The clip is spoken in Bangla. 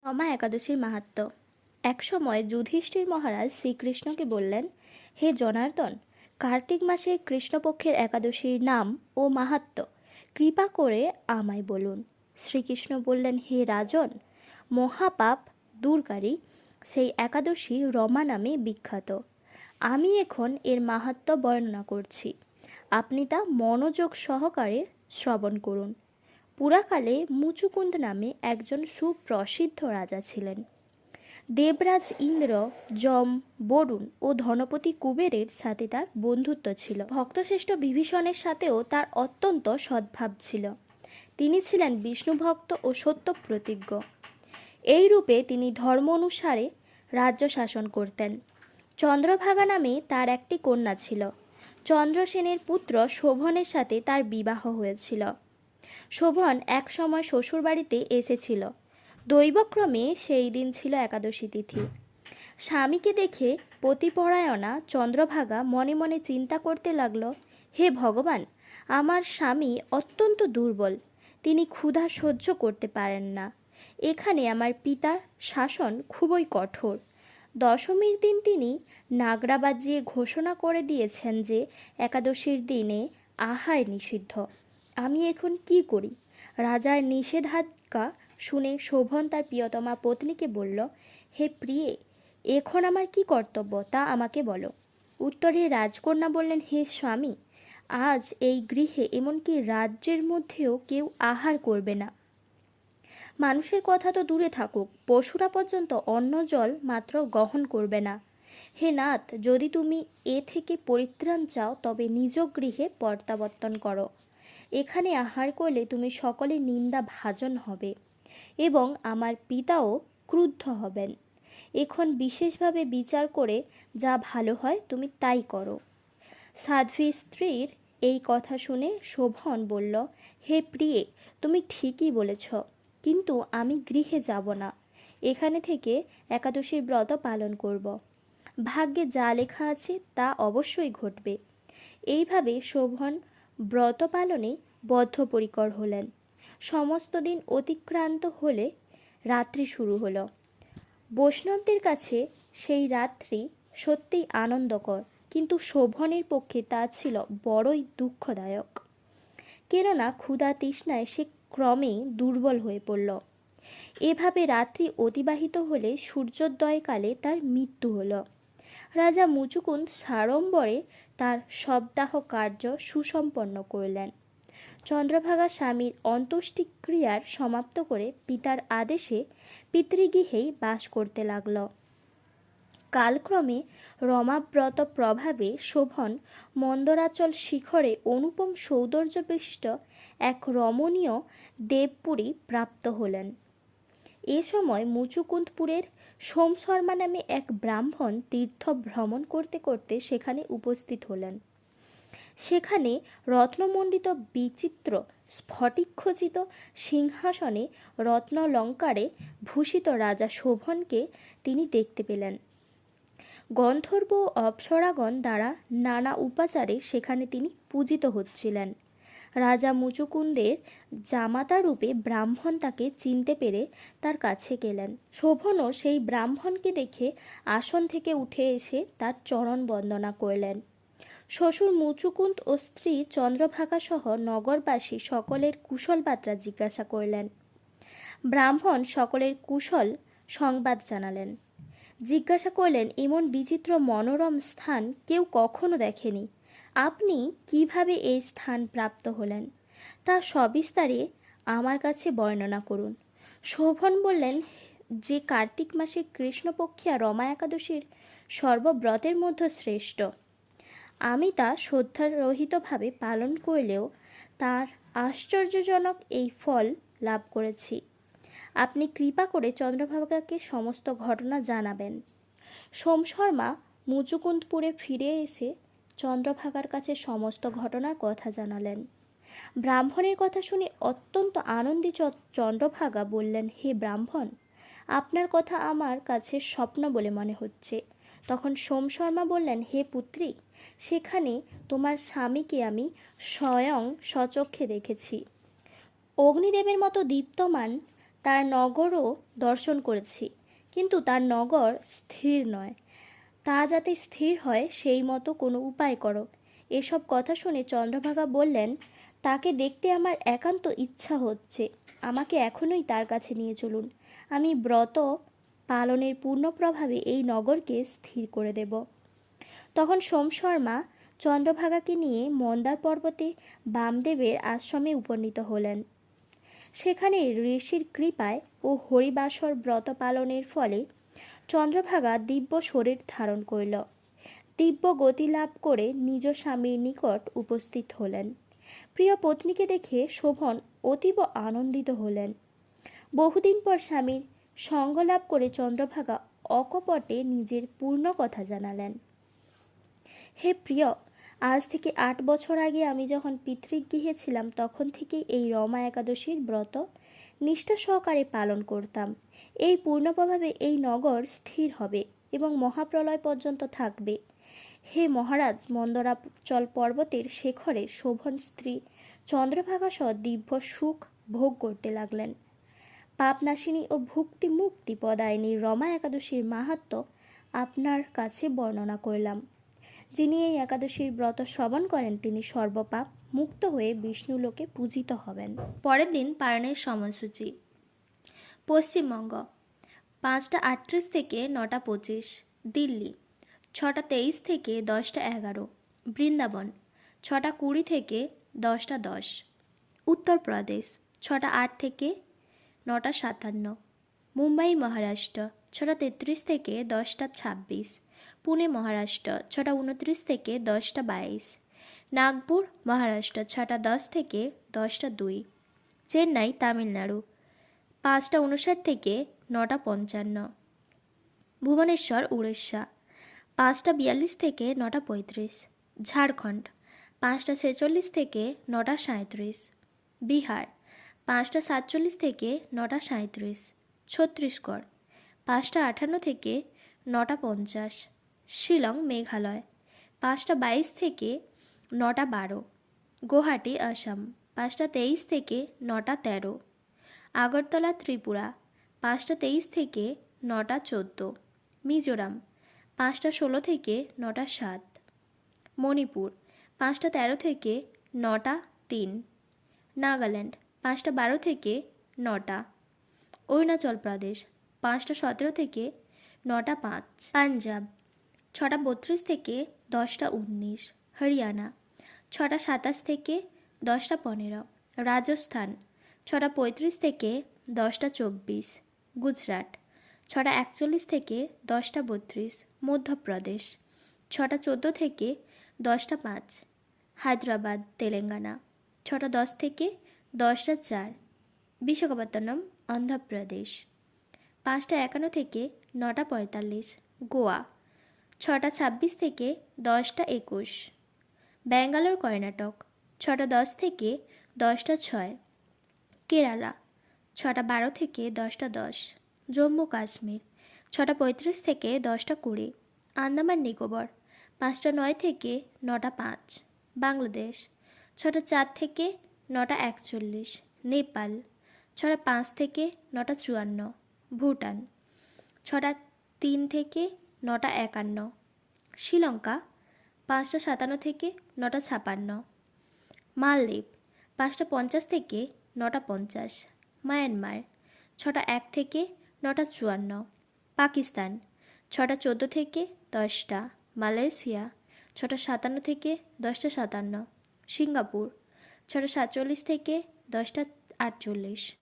রমা একাদশীর মাহাত্ম্য। একসময় যুধিষ্ঠির মহারাজ শ্রীকৃষ্ণকে বললেন, হে জনার্দন, কার্তিক মাসে কৃষ্ণপক্ষের একাদশীর নাম ও মাহাত্ম্য কৃপা করে আমায় বলুন। শ্রীকৃষ্ণ বললেন, হে রাজন, মহাপাপ দূরকারী সেই একাদশী রমা নামে বিখ্যাত। আমি এখন এর মাহাত্ম্য বর্ণনা করছি, আপনি তা মনোযোগ সহকারে শ্রবণ করুন। পুরাকালে মুচুকুন্দ নামে একজন সুপ্রসিদ্ধ রাজা ছিলেন। দেবরাজ ইন্দ্র, যম, বরুণ ও ধনপতি কুবেরের সাথে তার বন্ধুত্ব ছিল। ভক্তশ্রেষ্ঠ বিভীষণের সাথেও তার অত্যন্ত সদ্ভাব ছিল। তিনি ছিলেন বিষ্ণুভক্ত ও সত্য প্রতিজ্ঞ। এই রূপে তিনি ধর্ম অনুসারে রাজ্য শাসন করতেন। চন্দ্রভাগা নামে তার একটি কন্যা ছিল। চন্দ্রসেনের পুত্র শোভনের সাথে তার বিবাহ হয়েছিল। শোভন এক সময় শ্বশুরবাড়িতে এসেছিল। দৈবক্রমে সেই দিন ছিল একাদশী তিথি। স্বামীকে দেখে পতিপরায়ণা চন্দ্রভাগা মনে মনে চিন্তা করতে লাগল, হে ভগবান, আমার স্বামী অত্যন্ত দুর্বল, তিনি ক্ষুধা সহ্য করতে পারেন না। এখানে আমার পিতার শাসন খুবই কঠোর। দশমীর দিন তিনি নাগরা বাজিয়ে ঘোষণা করে দিয়েছেন যে একাদশীর দিনে আহার নিষিদ্ধ। আমি এখন কি করি? রাজার নিষেধাজ্ঞা শুনে শোভন তার প্রিয়তমা পত্নীকে বলল, হে প্রিয়ে, এখন আমার কি কর্তব্য তা আমাকে বলো। উত্তরে রাজকন্যা বললেন, হে স্বামী, আজ এই গৃহে এমনকি রাজ্যের মধ্যেও কেউ আহার করবে না। মানুষের কথা তো দূরে থাকুক, পশুরা পর্যন্ত অন্ন জল মাত্র গ্রহণ করবে না। হে নাথ, যদি তুমি এ থেকে পরিত্রাণ চাও তবে নিজ গৃহে প্রত্যাবর্তন করো। এখানে আহার করলে তুমি সকলে নিন্দা ভাজন হবে এবং আমার পিতাও ক্রুদ্ধ হবেন। এখন বিশেষভাবে বিচার করে যা ভালো হয় তুমি তাই করো। সাধ্বী স্ত্রীর এই কথা শুনে শোভন বলল, হে প্রিয়ে, তুমি ঠিকই বলেছ, কিন্তু আমি গৃহে যাব না, এখানে থেকে একাদশীর ব্রত পালন করব। ভাগ্যে যা লেখা আছে তা অবশ্যই ঘটবে। এইভাবে শোভন ব্রত পালনে বদ্ধপরিকর হলেন। সমস্ত দিন অতিক্রান্ত হলে রাত্রি শুরু হলো। বৈষ্ণবদের কাছে সেই রাত্রি সত্যিই আনন্দকর, কিন্তু শোভনের পক্ষে তা ছিল বড়ই দুঃখদায়ক। কেননা ক্ষুধা তৃষ্ণায় সে ক্রমেই দুর্বল হয়ে পড়ল। এভাবে রাত্রি অতিবাহিত হলে সূর্যোদয়কালে তার মৃত্যু হলো। রাজা মুচুকুন্দ সাড়ম্বরে তার শবদাহ কার্য সুসম্পন্ন করলেন। চন্দ্রভাগা স্বামীর অন্ত্যেষ্টিক্রিয়ার সমাপ্ত করে পিতার আদেশে পিতৃগৃহেই বাস করতে লাগল। কালক্রমে রমাব্রত প্রভাবে শোভন মন্দরাচল শিখরে অনুপম সৌন্দর্যবিশিষ্ট এক রমণীয় দেবপুরী প্রাপ্ত হলেন। এ সময় মুচুকুন্দপুরের সোম শর্মা নামে এক ব্রাহ্মণ তীর্থ ভ্রমণ করতে করতে সেখানে উপস্থিত হলেন। সেখানে রত্নমণ্ডিত বিচিত্র স্ফটিকখচিত সিংহাসনে রত্নালঙ্কারে ভূষিত রাজা শোভনকে তিনি দেখতে পেলেন। গন্ধর্ব ও অপ্সরাগণ দ্বারা নানা উপাচারে সেখানে তিনি পূজিত হচ্ছিলেন। রাজা মুচুকুন্দের জামাতা রূপে ব্রাহ্মণ তাকে চিনতে পেরে তার কাছে গেলেন। শোভনও সেই ব্রাহ্মণকে দেখে আসন থেকে উঠে এসে তার চরণ বন্দনা করলেন। শ্বশুর মুচুকুন্দ ও স্ত্রী চন্দ্রভাগা সহ নগরবাসী সকলের কুশল বার্তা জিজ্ঞাসা করলেন। ব্রাহ্মণ সকলের কুশল সংবাদ জানালেন। জিজ্ঞাসা করলেন, এমন বিচিত্র মনোরম স্থান কেউ কখনো দেখেনি, আপনি কিভাবে এই স্থান প্রাপ্ত হলেন তা সবিস্তারে আমার কাছে বর্ণনা করুন। শোভন বললেন, যে কার্তিক মাসে কৃষ্ণপক্ষিয়া রমা একাদশীর সর্বব্রতের মধ্যে শ্রেষ্ঠ, আমি তা শ্রদ্ধারহিতভাবে পালন করলেও তার আশ্চর্যজনক এই ফল লাভ করেছি। আপনি কৃপা করে চন্দ্রভাগাকে সমস্ত ঘটনা জানাবেন। সোম শর্মা মুচুকুন্দপুরে ফিরে এসে চন্দ্রভাগার কাছে সমস্ত ঘটনার কথা জানালেন। ব্রাহ্মণের কথা শুনে অত্যন্ত আনন্দিত চন্দ্রভাগা বললেন, হে ব্রাহ্মণ, আপনার কথা আমার কাছে স্বপ্ন বলে মনে হচ্ছে। তখন সোম শর্মা বললেন, হে পুত্রী, সেখানে তোমার স্বামীকে আমি স্বয়ং স্বচক্ষে দেখেছি। অগ্নিদেবের মতো দীপ্তমান তার নগরও দর্শন করেছি, কিন্তু তার নগর স্থির নয়। তা যাতে স্থির হয় সেই মতো কোনো উপায় করো। এসব কথা শুনে চন্দ্রভাগা বললেন, তাকে দেখতে আমার একান্ত ইচ্ছা হচ্ছে। আমাকে এখনই তার কাছে নিয়ে চলুন। আমি ব্রত পালনের পূর্ণ প্রভাবে এই নগরকে স্থির করে দেব। তখন সোমশর্মা চন্দ্রভাগাকে নিয়ে মন্দার পর্বতে বামদেবের আশ্রমে উপনীত হলেন। সেখানে ঋষির কৃপায় ও হরিবাসর ব্রত পালনের ফলে চন্দ্রভাগা দিব্য শরীর ধারণ করল। দিব্য গতি লাভ করে নিজ স্বামীর নিকট উপস্থিত হলেন। প্রিয় পত্নীকে দেখে শোভন অতীব আনন্দিত হলেন। বহুদিন পর স্বামীর সঙ্গ লাভ করে চন্দ্রভাগা অকপটে নিজের পূর্ণ কথা জানালেন। হে প্রিয়, আজ থেকে 8 বছর আগে আমি যখন পিতৃগৃহে ছিলাম তখন থেকেই এই রমা একাদশীর ব্রত নিষ্ঠা সহকারে পালন করতাম। এই পূর্ণ প্রভাবে এই নগর স্থির হবে এবং মহাপ্রলয় পর্যন্ত থাকবে। হে মহারাজ, মন্দরাচল পর্বতের শেখরে শোভন স্ত্রী চন্দ্রভাগা সহ দিব্য সুখ ভোগ করতে লাগলেন। পাপনাশিনী ও ভুক্তি মুক্তি প্রদায়িনী রমা একাদশীর মাহাত্ম্য আপনার কাছে বর্ণনা করলাম। যিনি এই একাদশীর ব্রত শ্রবণ করেন তিনি সর্বপাপ মুক্ত হয়ে বিষ্ণুলোকে পূজিত হবেন। পরের দিন পালনের সময়সূচি। পশ্চিমবঙ্গ 5টা 38 থেকে 9টা 25, দিল্লি 6টা 23 থেকে 10টা 11, বৃন্দাবন 6টা 20 থেকে 10টা 10, উত্তরপ্রদেশ 6টা 8 থেকে 9টা 57, মুম্বাই মহারাষ্ট্র 6টা 33 থেকে 10টা 26, পুনে মহারাষ্ট্র 6টা 29 থেকে 10টা 22, নাগপুর মহারাষ্ট্র 6টা 10 থেকে 10টা 2, চেন্নাই তামিলনাড়ু 5টা 59 থেকে 9টা 55, ভুবনেশ্বর উড়িষ্যা 5টা 42 থেকে 9টা 35, ঝাড়খণ্ড 5টা 46 থেকে 9টা 37, বিহার 5টা 47 থেকে 9টা 37, ছত্তিশগড় 5টা 58 থেকে 9টা 50, শিলং মেঘালয় 5টা 22 থেকে 9টা 12, গুয়াহাটি আসাম 5টা 23 থেকে 9টা 13, আগরতলা ত্রিপুরা 5টা 23 থেকে 9টা 14, মিজোরাম 5টা 16 থেকে 9টা 7, মণিপুর 5টা 13 থেকে 9টা 3, নাগাল্যান্ড 5টা 12 থেকে 9টা, অরুণাচল প্রদেশ 5টা 17 থেকে 9টা 5, পাঞ্জাব 6টা 32 থেকে 10টা 19, হরিয়ানা 6টা 27 থেকে 10টা 15, রাজস্থান 6টা 35 থেকে 10টা 24, গুজরাট 6টা 41 থেকে 10টা 32, মধ্যপ্রদেশ 6টা 14 থেকে 10টা 5, হায়দ্রাবাদ তেলেঙ্গানা 6টা 10 থেকে 10টা 4, বিশাখাপত্তনম অন্ধ্রপ্রদেশ 5টা 51 থেকে 9টা 45, গোয়া 6টা 26 থেকে 10টা 21, ব্যাঙ্গালোর কর্ণাটক 6টা 10 থেকে 10টা 6, কেরালা 6টা 12 থেকে 10টা 10, জম্মু কাশ্মীর 6টা 35 থেকে 10টা 20, আন্দামান নিকোবর 5টা 9 থেকে 9টা 5, বাংলাদেশ 6টা 4 থেকে 9টা 41, নেপাল 6টা 5 থেকে 9টা 54, ভুটান 6টা 3 থেকে 9টা 51, শ্রীলঙ্কা 5টা 57 থেকে 9টা 56, মালদ্বীপ 5টা 50 থেকে 9টা 50, মায়ানমার 6টা 1 থেকে 9টা 54, পাকিস্তান 6টা 14 থেকে 10টা, মালয়েশিয়া 6টা 57 থেকে 10টা 57, সিঙ্গাপুর 6টা 47 থেকে 10টা 48।